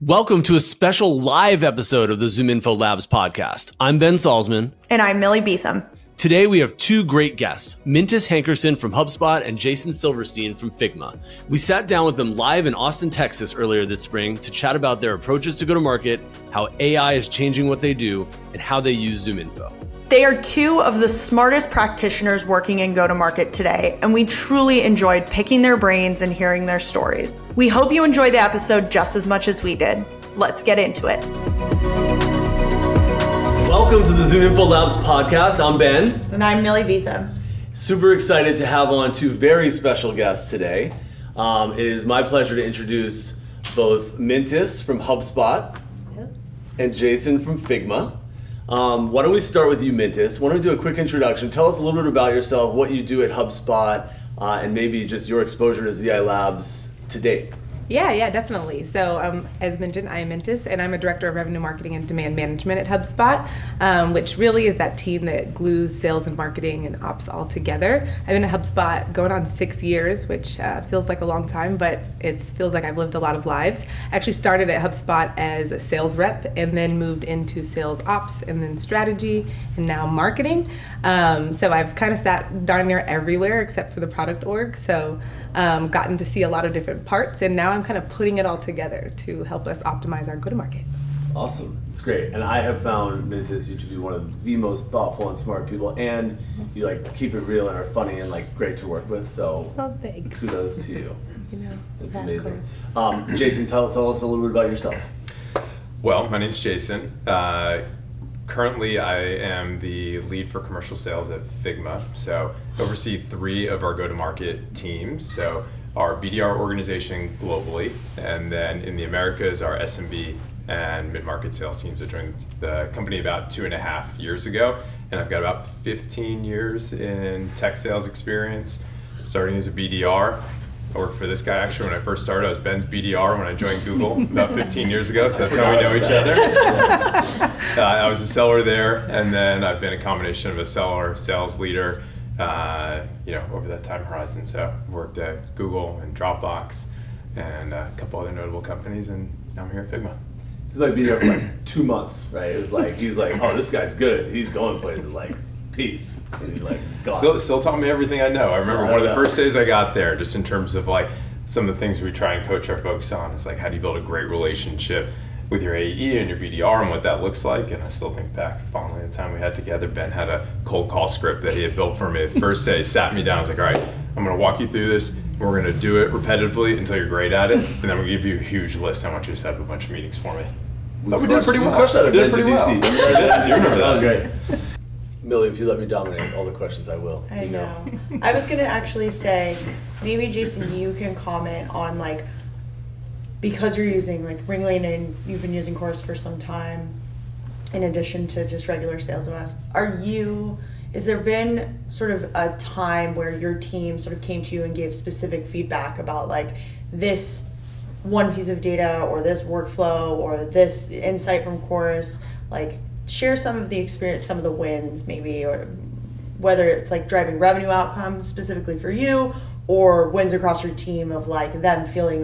Welcome to a special live episode of the ZoomInfo Labs podcast. I'm Ben Salzman. And I'm Millie Beetham. Today we have two great guests, Mintis Hankerson from HubSpot and Jason Silverstein from Figma. We sat down with them live in Austin, Texas earlier this spring to chat about their approaches to go-to-market, how AI is changing what they do, and how they use ZoomInfo. They are two of the smartest practitioners working in go-to-market today, and we truly enjoyed picking their brains and hearing their stories. We hope you enjoy the episode just as much as we did. Let's get into it. Welcome to the ZoomInfo Labs podcast. I'm Ben. And I'm Millie Beetham. Super excited to have on two very special guests today. It is my pleasure to introduce both Mintis from HubSpot and Jason from Figma. Why don't we start with you, Mintis? Why don't we do a quick introduction? Tell us a little bit about yourself, what you do at HubSpot, and maybe just your exposure to ZI Labs to date. Yeah, definitely. So as mentioned, I am Mintis, and I'm a Director of Revenue Marketing and Demand Management at HubSpot, which really is that team that glues sales and marketing and ops all together. I've been at HubSpot going on 6 years, which feels like a long time, but it feels like I've lived a lot of lives. I actually started at HubSpot as a sales rep and then moved into sales ops and then strategy and now marketing. So I've kind of sat darn near everywhere except for the product org. So gotten to see a lot of different parts, and now I'm kind of putting it all together to help us optimize our go-to-market. Awesome. It's great. And I have found, Mintis, you to be one of the most thoughtful and smart people, and you keep it real and are funny and great to work with. So thanks. Kudos to you. It's amazing. Jason, tell us a little bit about yourself. Well, my name's Jason. Currently, I am the lead for commercial sales at Figma. So oversee 3 of our go-to-market teams. So our BDR organization globally, and then in the Americas, our SMB and mid-market sales teams. I joined the company about 2.5 years ago, and I've got about 15 years in tech sales experience, starting as a BDR. I worked for this guy actually when I first started. I was Ben's BDR when I joined Google about 15 years ago, so that's how we know each other. I was a seller there, and then I've been a combination of a seller, sales leader, over that time horizon. So I've worked at Google and Dropbox and a couple other notable companies, and now I'm here at Figma. He's been BDR for 2 months, right? It was he's oh, this guy's good. He's going places peace. And he gone. Still taught me everything I know. I remember one of the first days I got there, just in terms of some of the things we try and coach our folks on. It's how do you build a great relationship with your AE and your BDR and what that looks like. And I still think back fondly the time we had together. Ben had a cold call script that he had built for me. The first day, sat me down. I was all right, I'm going to walk you through this. We're going to do it repetitively until you're great at it. And then I'm going to give you a huge list. I want you to set up a bunch of meetings for me. We did pretty well. We did pretty well. I do remember that. That was great. Millie, if you let me dominate all the questions, I will. I know. I was going to actually say, maybe Jason, you can comment on because you're using Ringling and you've been using Chorus for some time, in addition to just regular SalesOS, has there been sort of a time where your team sort of came to you and gave specific feedback about this one piece of data or this workflow or this insight from Chorus? Share some of the experience, some of the wins maybe, or whether it's driving revenue outcomes specifically for you, or wins across your team of them feeling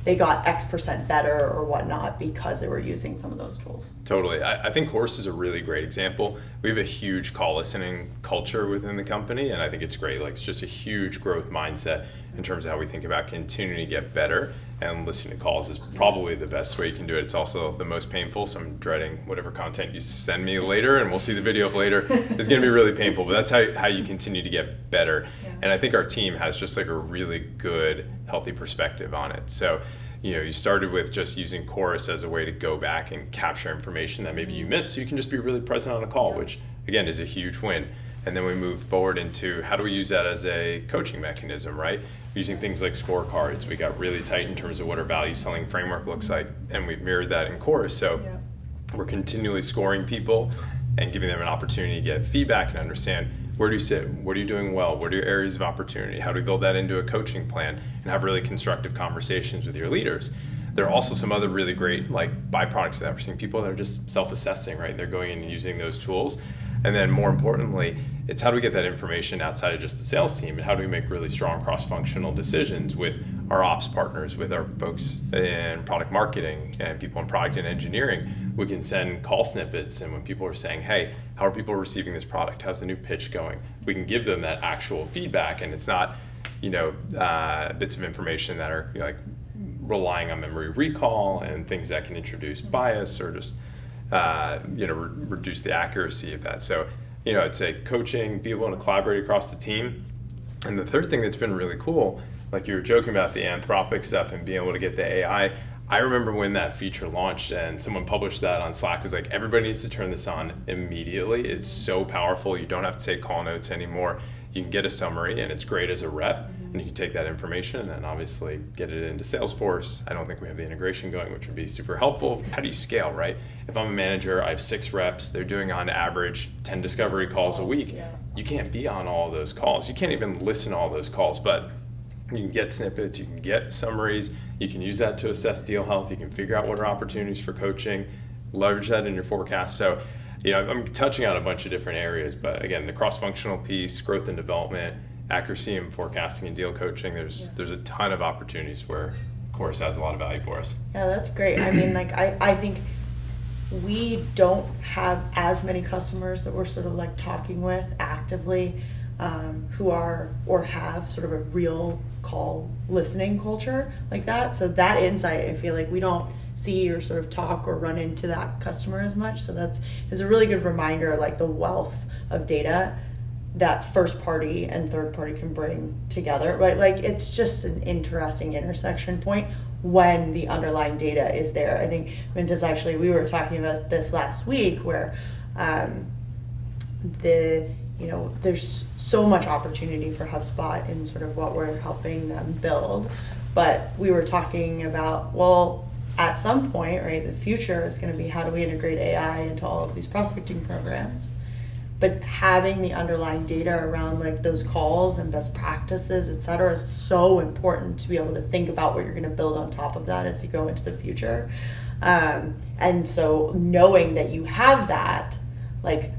they got X% better or whatnot because they were using some of those tools. Totally. I think Chorus is a really great example. We have a huge call listening culture within the company, and I think it's great. It's just a huge growth mindset in terms of how we think about continuing to get better, and listening to calls is probably the best way you can do it. It's also the most painful, so I'm dreading whatever content you send me later, and we'll see the video of later. It's going to be really painful, but that's how you continue to get better. Yeah. And I think our team has just a really good, healthy perspective on it. So, you started with just using Chorus as a way to go back and capture information that maybe you missed, so you can just be really present on a call, which again is a huge win. And then we moved forward into how do we use that as a coaching mechanism, right? Using things like scorecards. We got really tight in terms of what our value selling framework looks like, and we've mirrored that in Chorus. So we're continually scoring people and giving them an opportunity to get feedback and understand where do you sit, what are you doing well, what are your areas of opportunity, how do we build that into a coaching plan and have really constructive conversations with your leaders. There are also some other really great byproducts of that. We're seeing people that are just self-assessing, right? They're going in and using those tools. And then more importantly, it's how do we get that information outside of just the sales team, and how do we make really strong cross-functional decisions with our ops partners, with our folks in product marketing and people in product and engineering. We can send call snippets, and when people are saying, hey, how are people receiving this product? How's the new pitch going? We can give them that actual feedback, and it's not, bits of information that are like relying on memory recall and things that can introduce bias or just reduce the accuracy of that. So, I'd say coaching, be able to collaborate across the team. And the third thing that's been really cool, like you were joking about the Anthropic stuff and being able to get the AI. I remember when that feature launched and someone published that on Slack, was like, everybody needs to turn this on immediately. It's so powerful. You don't have to take call notes anymore. You can get a summary, and it's great as a rep, and you can take that information and then obviously get it into Salesforce. I don't think we have the integration going, which would be super helpful. How do you scale, right? If I'm a manager, I have 6 reps, they're doing on average 10 discovery calls a week. Yeah. You can't be on all those calls. You can't even listen to all those calls, but you can get snippets, you can get summaries, you can use that to assess deal health, you can figure out what are opportunities for coaching, leverage that in your forecast. So, I'm touching on a bunch of different areas, but again, the cross-functional piece, growth and development, accuracy and forecasting and deal coaching, there's a ton of opportunities where Chorus has a lot of value for us. Yeah, that's great. I mean, I think we don't have as many customers that we're sort of like talking with actively who are or have sort of a real call listening culture like that. So that insight, I feel like we don't see or sort of talk or run into that customer as much. So is a really good reminder, like the wealth of data that first party and third party can bring together, right? Like it's just an interesting intersection point when the underlying data is there. I think Mintis, actually, we were talking about this last week where there's so much opportunity for HubSpot in sort of what we're helping them build. But we were talking about, well, at some point, right, the future is going to be how do we integrate AI into all of these prospecting programs? But having the underlying data around like those calls and best practices, et cetera, is so important to be able to think about what you're going to build on top of that as you go into the future. And so knowing that you have that, like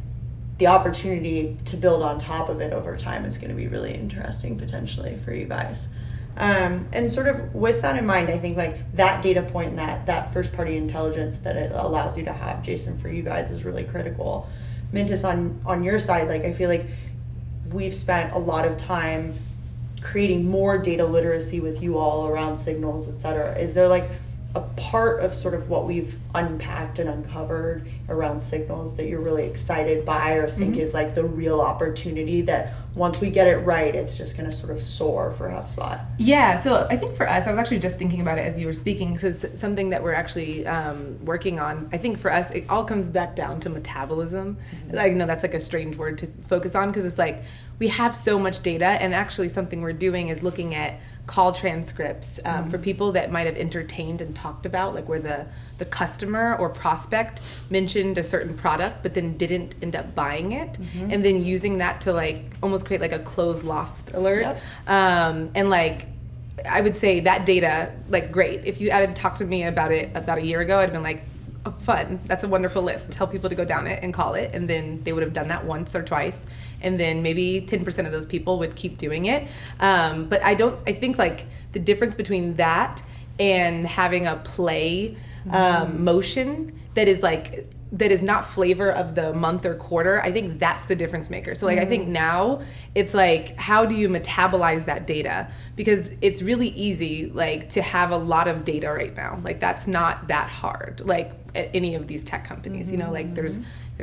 the opportunity to build on top of it over time is going to be really interesting potentially for you guys. And sort of with that in mind, I think like that data point and that first party intelligence that it allows you to have, Jason, for you guys is really critical. Mintis, on your side, like I feel like we've spent a lot of time creating more data literacy with you all around signals, et cetera. Is there like a part of sort of what we've unpacked and uncovered around signals that you're really excited by or think is like the real opportunity that once we get it right, it's just going to sort of soar for HubSpot? Yeah, so I think for us, I was actually just thinking about it as you were speaking, because it's something that we're actually working on. I think for us, it all comes back down to metabolism. I know that's like a strange word to focus on, because it's like we have so much data, and actually something we're doing is looking at call transcripts for people that might have entertained and talked about, like where the customer or prospect mentioned a certain product but then didn't end up buying it, and then using that to like almost create like a closed lost alert. Yep. And like I would say that data, like great. If you had talked to me about it about a year ago, I'd been like, oh, fun, that's a wonderful list. Tell people to go down it and call it, and then they would have done that once or twice, and then maybe 10% of those people would keep doing it. But I think like the difference between that and having a play motion that is not flavor of the month or quarter, I think that's the difference maker. So like I think now it's like, how do you metabolize that data? Because it's really easy like to have a lot of data right now. Like that's not that hard. Like at any of these tech companies, you know, like there's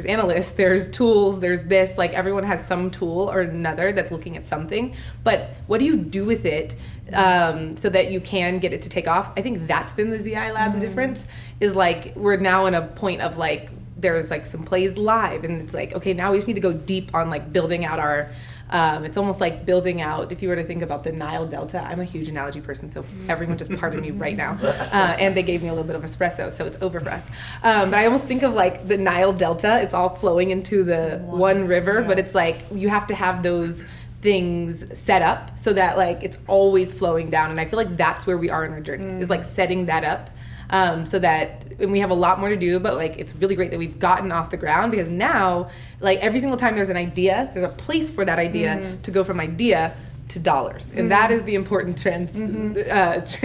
analysts, there's tools, there's this, like everyone has some tool or another that's looking at something, but what do you do with it so that you can get it to take off? I think that's been the ZI Labs difference, is like we're now in a point of like there's like some plays live, and it's like, okay, now we just need to go deep on like building out our it's almost like building out, if you were to think about the Nile Delta. I'm a huge analogy person, so everyone just pardon me right now. And they gave me a little bit of espresso, so it's over for us. But I almost think of like the Nile Delta. It's all flowing into the one river, but it's like you have to have those things set up so that like it's always flowing down. And I feel like that's where we are in our journey, is like setting that up. So that, and we have a lot more to do, but like it's really great that we've gotten off the ground, because now like every single time there's an idea, there's a place for that idea to go from idea to dollars, and that is the important translation that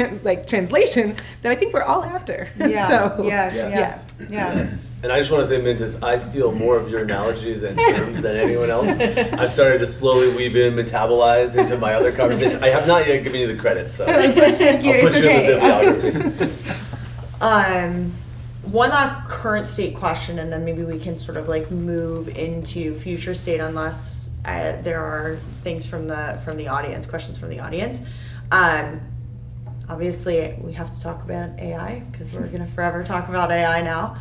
I think we're all after. Yeah, So, Yes. yeah. And I just want to say, Mintis, I steal more of your analogies and terms than anyone else. I've started to slowly weave in, metabolize into my other conversation. I have not yet given you the credit, so Thank you. I'll put It's you in okay. the bibliography. One last current state question, and then maybe we can sort of like move into future state, unless there are things from the audience, questions from the audience. Obviously, we have to talk about AI because we're gonna forever talk about AI now.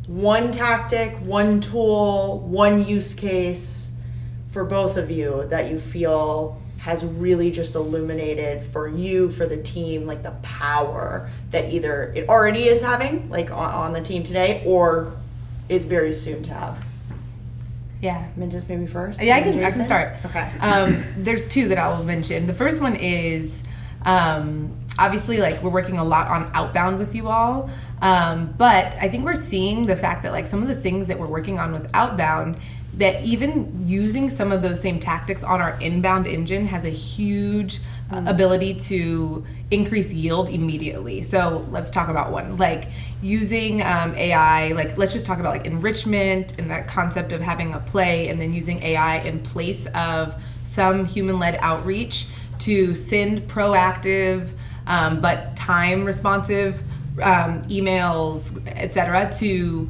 One tactic, one tool, one use case for both of you that you feel has really just illuminated for you, for the team, like the power that either it already is having, like on the team today, or is very soon to have. Yeah. Mintis, maybe first? Yeah, I can Jason? start. Okay. There's two that I will mention. The first one is obviously like we're working a lot on outbound with you all, but I think we're seeing the fact that like some of the things that we're working on with outbound, that even using some of those same tactics on our inbound engine has a huge ability to increase yield immediately. So let's talk about one, like using AI, like let's just talk about like enrichment and that concept of having a play and then using AI in place of some human-led outreach to send proactive but time responsive emails, etc., to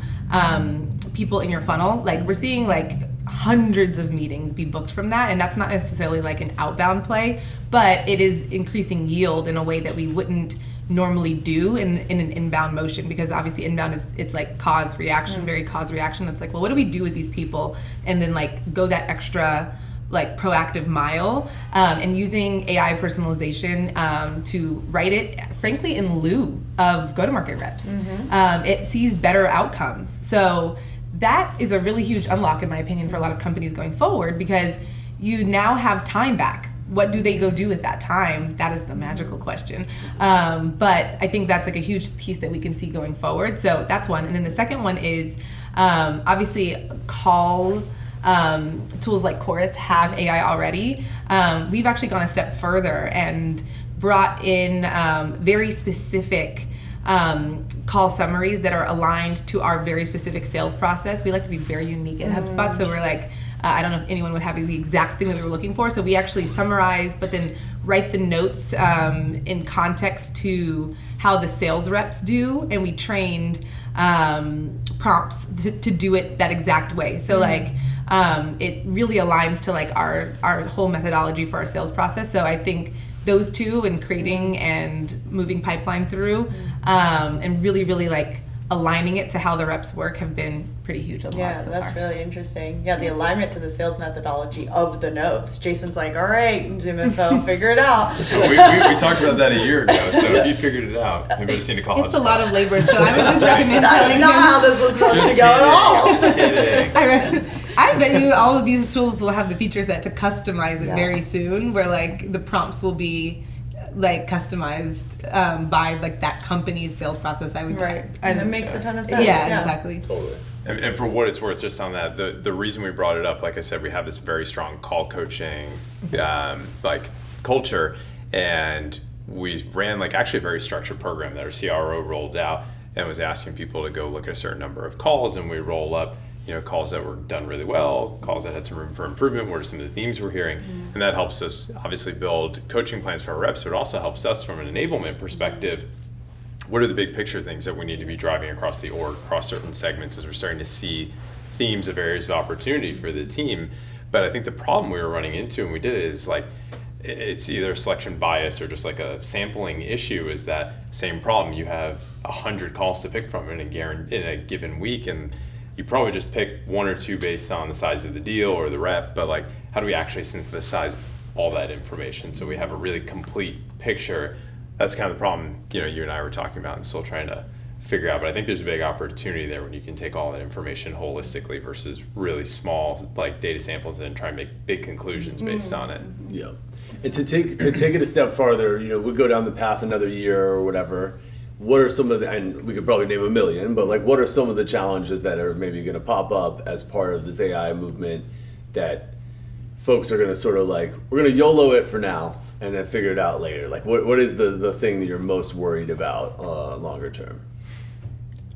people in your funnel. Like we're seeing like hundreds of meetings be booked from that, and that's not necessarily like an outbound play, but it is increasing yield in a way that we wouldn't normally do in an inbound motion, because obviously inbound it's like cause reaction, very cause reaction. It's like, well, what do we do with these people, and then like go that extra like proactive mile, and using AI personalization to write it frankly in lieu of go-to-market reps. It sees better outcomes. So that is a really huge unlock, in my opinion, for a lot of companies going forward, because you now have time back. What do they go do with that time? That is the magical question. But I think that's like a huge piece that we can see going forward. So that's one. And then the second one is obviously call tools like Chorus have AI already. We've actually gone a step further and brought in very specific call summaries that are aligned to our very specific sales process. We like to be very unique at HubSpot, so we're like, I don't know if anyone would have the exact thing that we were looking for, so we actually summarize but then write the notes in context to how the sales reps do, and we trained prompts to do it that exact way. So like it really aligns to like our whole methodology for our sales process. So I think those two, and creating and moving pipeline through, and really like aligning it to how the reps work, have been pretty huge unlocks. Yeah, so that's far. really interesting. Yeah, the alignment to the sales methodology of the notes. Jason's like, all right, ZoomInfo, figure it out. we talked about that a year ago, so if you figured it out, maybe just need to call It's HubSpot. a lot of labor, so I would just recommend That's telling not him. how this was supposed Just to go at all. kidding. Just kidding. I bet you all of these tools will have the feature set to customize it Yeah. very soon, where like the prompts will be like customized by like that company's sales process. I would Right. and it makes a ton of sense. yeah, exactly. Totally. And for what it's worth, just on that, the reason we brought it up, like I said, we have this very strong call coaching like culture, and we ran like actually a very structured program that our CRO rolled out and was asking people to go look at a certain number of calls, and we roll up, you know, calls that were done really well, calls that had some room for improvement, what are some of the themes we're hearing, and that helps us obviously build coaching plans for our reps, but it also helps us from an enablement perspective. What are the big picture things that we need to be driving across the org, across certain segments, as we're starting to see themes of areas of opportunity for the team? But I think the problem we were running into when we did it is like, it's either selection bias or just like a sampling issue, is that same problem. You have 100 calls to pick from in a given week, and you probably just pick one or two based on the size of the deal or the rep, but like, how do we actually synthesize all that information so we have a really complete picture? That's kind of the problem, you know, you and I were talking about and still trying to figure out, but I think there's a big opportunity there when you can take all that information holistically versus really small like data samples and try and make big conclusions based on it. Yeah. And to take it a step farther, you know, we go down the path another year or whatever. What are some of the, and we could probably name a million, but like, what are some of the challenges that are maybe going to pop up as part of this AI movement that folks are going to sort of like, we're going to YOLO it for now and then figure it out later? Like, what is the thing that you're most worried about longer term?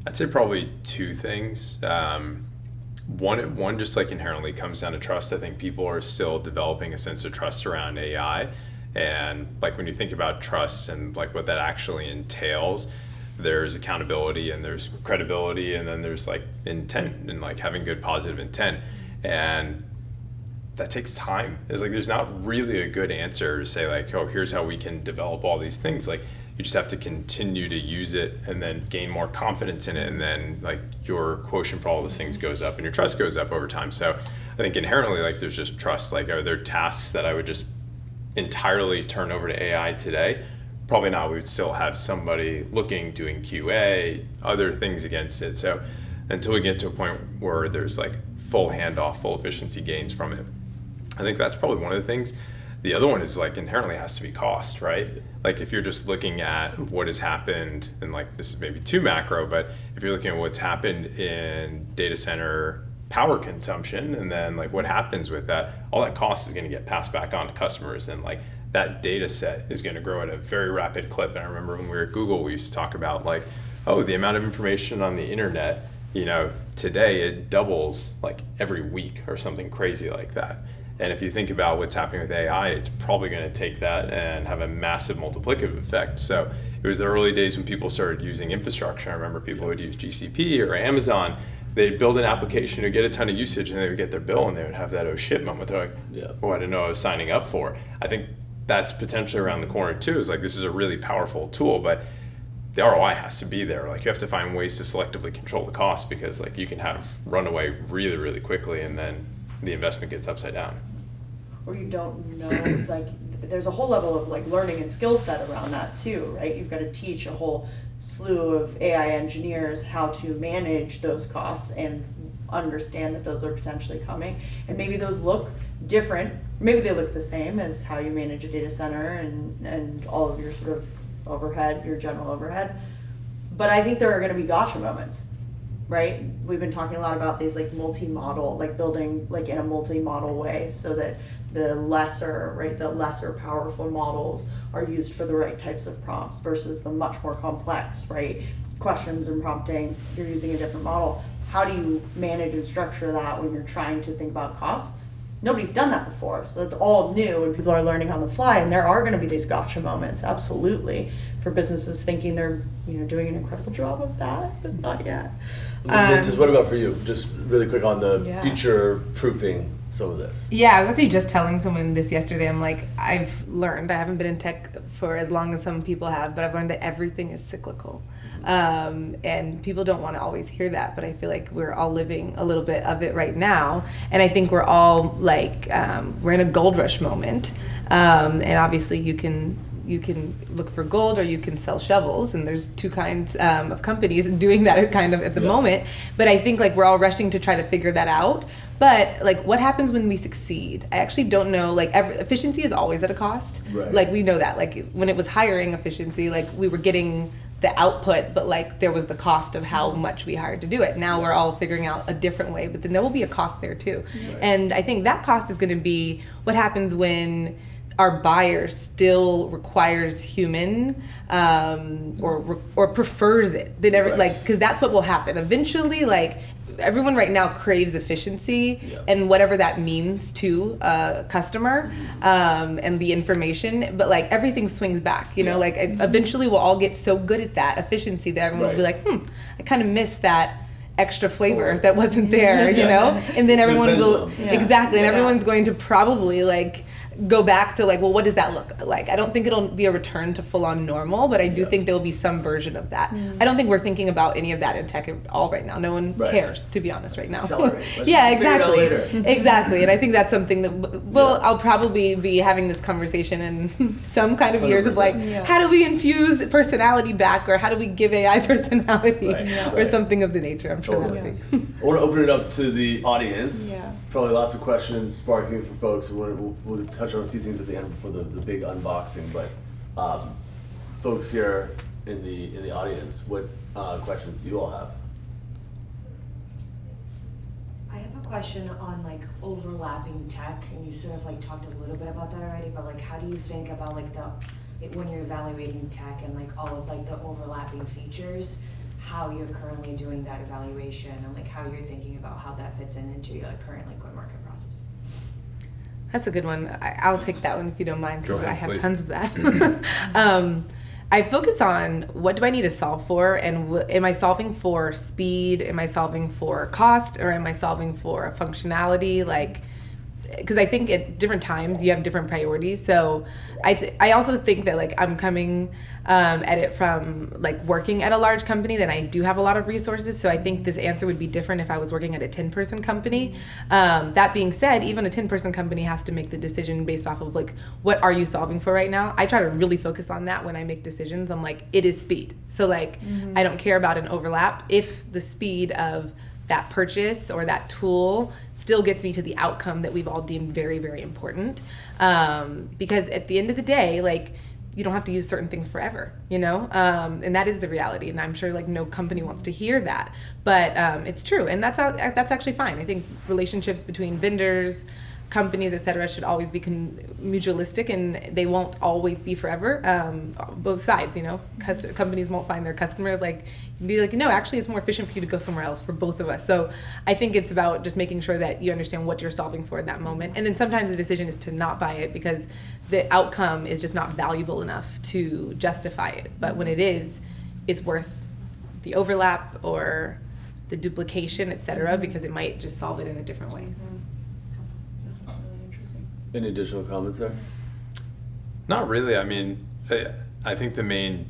I'd say probably two things. One just like inherently comes down to trust. I think people are still developing a sense of trust around AI. And like when you think about trust and like what that actually entails, there's accountability and there's credibility and then there's like intent and like having good positive intent. And that takes time. It's like there's not really a good answer to say like, oh, here's how we can develop all these things. Like you just have to continue to use it and then gain more confidence in it, and then like your quotient for all those things goes up and your trust goes up over time. So I think inherently like there's just trust. Like, are there tasks that I would just entirely turn over to AI today? Probably not. We would still have somebody looking, doing QA, other things against it. So until we get to a point where there's like full handoff, full efficiency gains from it, I think that's probably one of the things. The other one is like inherently has to be cost, right? Like if you're just looking at what has happened, and like this is maybe too macro, but if you're looking at what's happened in data center power consumption, and then like what happens with that, all that cost is going to get passed back on to customers, and like that data set is going to grow at a very rapid clip. And I remember when we were at Google, we used to talk about like, oh, the amount of information on the internet, you know, today it doubles like every week or something crazy like that. And if you think about what's happening with AI, it's probably going to take that and have a massive multiplicative effect. So it was the early days when people started using infrastructure. I remember people would use GCP or Amazon. They'd build an application to get a ton of usage, and they would get their bill and they would have that oh shit moment. They're like, oh, I didn't know what I was signing up for. I think that's potentially around the corner too. Is like, this is a really powerful tool, but the ROI has to be there. Like you have to find ways to selectively control the cost, because like you can have runaway really, really quickly, and then the investment gets upside down. Or you don't know, like there's a whole level of like learning and skill set around that too, right? You've got to teach a whole slew of AI engineers how to manage those costs and understand that those are potentially coming. And maybe those look different, maybe they look the same as how you manage a data center and all of your sort of overhead, your general overhead. But I think there are going to be gotcha moments, right? We've been talking a lot about these like multi-model, like building like in a multi-model way so that the lesser powerful models are used for the right types of prompts versus the much more complex, right? Questions and prompting, you're using a different model. How do you manage and structure that when you're trying to think about costs? Nobody's done that before, so it's all new and people are learning on the fly, and there are going to be these gotcha moments, absolutely, for businesses thinking they're doing an incredible job of that, but not yet. Mintis, what about for you? Just really quick on the Yeah. future proofing some of this. Yeah, I was actually just telling someone this yesterday. I'm like, I've learned, I haven't been in tech for as long as some people have, but I've learned that everything is cyclical. And people don't want to always hear that, but I feel like we're all living a little bit of it right now. And I think we're all like, we're in a gold rush moment. And obviously you can look for gold or you can sell shovels, and there's two kinds of companies doing that kind of at the moment. But I think like we're all rushing to try to figure that out. But like, what happens when we succeed? I actually don't know. Like, efficiency is always at a cost. Right. Like we know that. Like when it was hiring efficiency, like we were getting the output, but like there was the cost of how much we hired to do it. Now we're all figuring out a different way, but then there will be a cost there too. Right. And I think that cost is going to be what happens when our buyer still requires human or prefers it. They never like, because that's what will happen eventually. Like everyone right now craves efficiency and whatever that means to a customer and the information, but like everything swings back, you know, like eventually we'll all get so good at that efficiency that everyone will be like, I kind of miss that extra flavor that wasn't there, you know? And then everyone will, exactly, and everyone's going to probably like go back to like, well, what does that look like? I don't think it'll be a return to full-on normal, but I do think there will be some version of that. I don't think we're thinking about any of that in tech at all right now. No one cares, to be honest, right now. Yeah, exactly. Exactly. And I think that's something that I'll probably be having this conversation in some kind of years of like, how do we infuse personality back, or how do we give AI personality or something of the nature? I'm sure that'll be. I want to open it up to the audience. Probably lots of questions sparking for folks. We'll touch on a few things at the end before the big unboxing. But folks here in the audience, what questions do you all have? I have a question on like overlapping tech, and you sort of like talked a little bit about that already, but like how do you think about like when you're evaluating tech and like all of like the overlapping features, how you're currently doing that evaluation and like how you're thinking about how that fits into your like current like go-to-market processes? That's a good one. I'll take that one if you don't mind, because I have please. tons of that. I focus on what do I need to solve for, and am I solving for speed? Am I solving for cost? Or am I solving for a functionality? Like, because I think at different times you have different priorities. So I also think that like I'm coming at it from like working at a large company, that I do have a lot of resources. So I think this answer would be different if I was working at a 10-person company. That being said, even a 10-person company has to make the decision based off of like, what are you solving for right now? I try to really focus on that when I make decisions. I'm like, it is speed. So like, I don't care about an overlap if the speed of that purchase or that tool still gets me to the outcome that we've all deemed very, very important. Because at the end of the day, like, you don't have to use certain things forever, you know? And that is the reality. And I'm sure like no company wants to hear that, but it's true. And that's actually fine. I think relationships between vendors, companies, et cetera, should always be mutualistic, and they won't always be forever. Both sides, you know, companies won't find their customer, like, be like, no, actually it's more efficient for you to go somewhere else for both of us. So I think it's about just making sure that you understand what you're solving for in that moment. And then sometimes the decision is to not buy it because the outcome is just not valuable enough to justify it. But when it is, it's worth the overlap or the duplication, et cetera, because it might just solve it in a different way. Any additional comments there? Not really. I mean, I think the main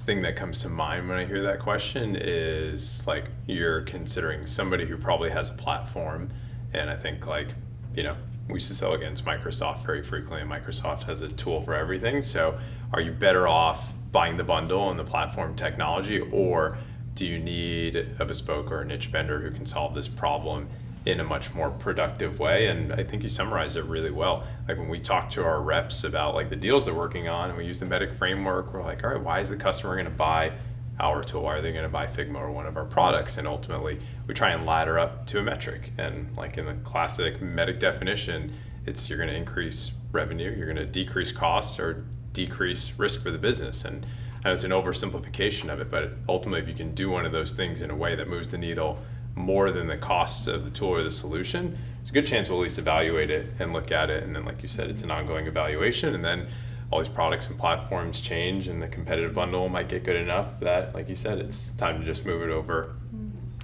thing that comes to mind when I hear that question is like you're considering somebody who probably has a platform, and I think like, you know, we used to sell against Microsoft very frequently, and Microsoft has a tool for everything. So are you better off buying the bundle and the platform technology, or do you need a bespoke or a niche vendor who can solve this problem in a much more productive way? And I think you summarized it really well. Like when we talk to our reps about like the deals they're working on, and we use the MEDDIC framework, we're like, all right, why is the customer going to buy our tool? Why are they going to buy Figma or one of our products? And ultimately we try and ladder up to a metric. And like in the classic MEDDIC definition, it's you're going to increase revenue, you're going to decrease costs, or decrease risk for the business. And I know it's an oversimplification of it, but ultimately if you can do one of those things in a way that moves the needle more than the cost of the tool or the solution, it's a good chance we'll at least evaluate it and look at it. And then, like you said, it's an ongoing evaluation. And then all these products and platforms change, and the competitive bundle might get good enough that, like you said, it's time to just move it over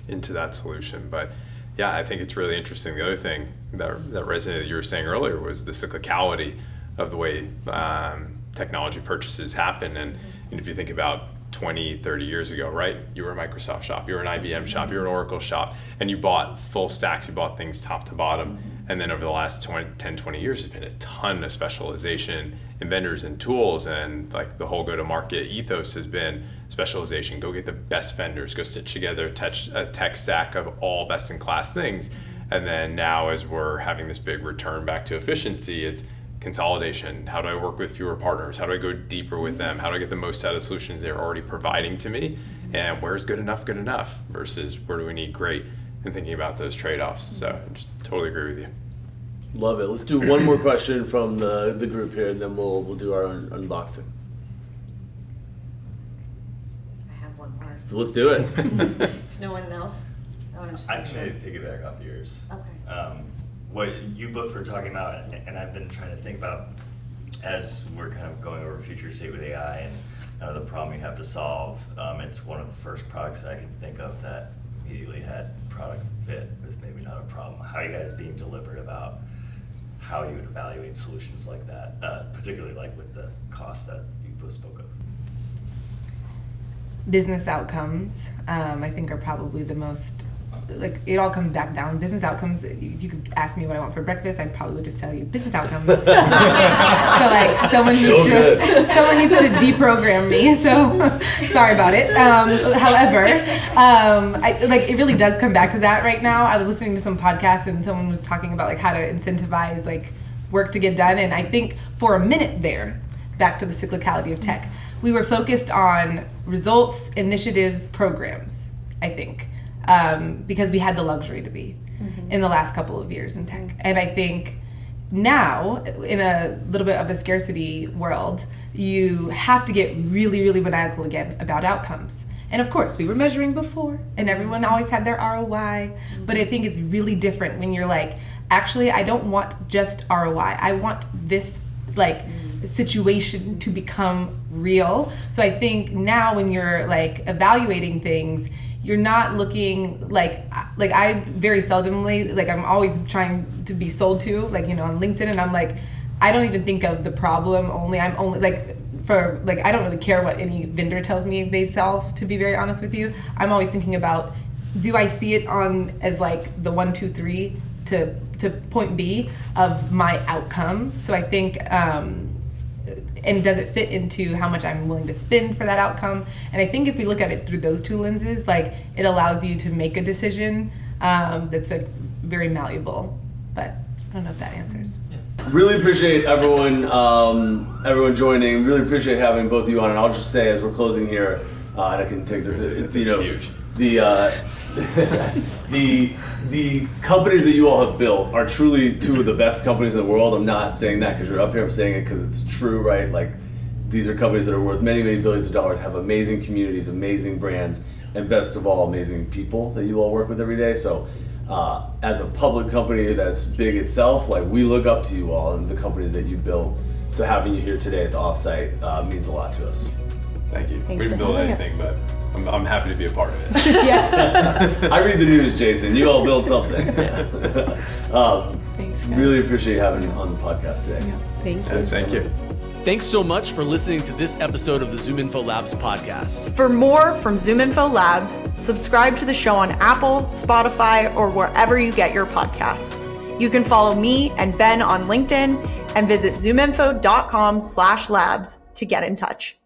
into that solution. But yeah, I think it's really interesting. The other thing that resonated that you were saying earlier was the cyclicality of the way technology purchases happen. And if you think about 20, 30 years ago, right? You were a Microsoft shop, you were an IBM shop, you were an Oracle shop, and you bought full stacks, you bought things top to bottom. And then over the last 10, 20 years, there's been a ton of specialization in vendors and tools, and like the whole go-to-market ethos has been specialization. Go get the best vendors, go stitch together a tech stack of all best-in-class things. And then now as we're having this big return back to efficiency, it's consolidation. How do I work with fewer partners? How do I go deeper with them? How do I get the most out of solutions they're already providing to me? And where's good enough versus where do we need great? And thinking about those trade-offs. So I just totally agree with you. Love it. Let's do one more question from the group here, and then we'll do our unboxing. I have one more. Let's do it. If no one else, I want to just. I can maybe piggyback off yours. Okay. What you both were talking about, and I've been trying to think about as we're kind of going over future state with AI and the problem you have to solve. It's one of the first products that I can think of that immediately had product fit with maybe not a problem. How are you guys being deliberate about how you would evaluate solutions like that, particularly like with the cost that you both spoke of? Business outcomes, I think, are probably the most, like, it all comes back down. Business outcomes, you could ask me what I want for breakfast, I probably would just tell you business outcomes. So like someone needs to deprogram me, so sorry about it. However, it really does come back to that right now. I was listening to some podcasts and someone was talking about like how to incentivize like work to get done, and I think for a minute there, back to the cyclicality of tech, we were focused on results, initiatives, programs, I think. Because we had the luxury to be. in the last couple of years in tech. And I think now, in a little bit of a scarcity world, you have to get really, really maniacal again about outcomes. And of course, we were measuring before, and everyone always had their ROI, but I think it's really different when you're like, actually, I don't want just ROI. I want this situation to become real. So I think now when you're like evaluating things, you're not looking like I very seldomly, like I'm always trying to be sold to, like, you know, on LinkedIn, and I'm like, I don't even think of the problem only. I'm only like, for like, I don't really care what any vendor tells me they solve, to be very honest with you. I'm always thinking about, do I see it on as like the 1, 2, 3 to point B of my outcome? So I think, and does it fit into how much I'm willing to spend for that outcome? And I think if we look at it through those two lenses, like, it allows you to make a decision that's like very malleable. But I don't know if that answers. Really appreciate everyone joining. Really appreciate having both of you on. And I'll just say, as we're closing here, and I can take this. It's huge. The companies that you all have built are truly two of the best companies in the world. I'm not saying that because you're up here. I'm saying it because it's true, right? Like, these are companies that are worth many, many billions of dollars, have amazing communities, amazing brands, and best of all, amazing people that you all work with every day. So, as a public company that's big itself, like, we look up to you all and the companies that you built. So having you here today at the offsite means a lot to us. Thank you. Thanks We didn't for build having anything, but I'm happy to be a part of it. Yeah. I read the news, Jason. You all built something. Thanks, guys. Really appreciate having you on the podcast today. Thank you. Thank you. Thanks so much for listening to this episode of the ZoomInfo Labs podcast. For more from ZoomInfo Labs, subscribe to the show on Apple, Spotify, or wherever you get your podcasts. You can follow me and Ben on LinkedIn and visit zoominfo.com/labs to get in touch.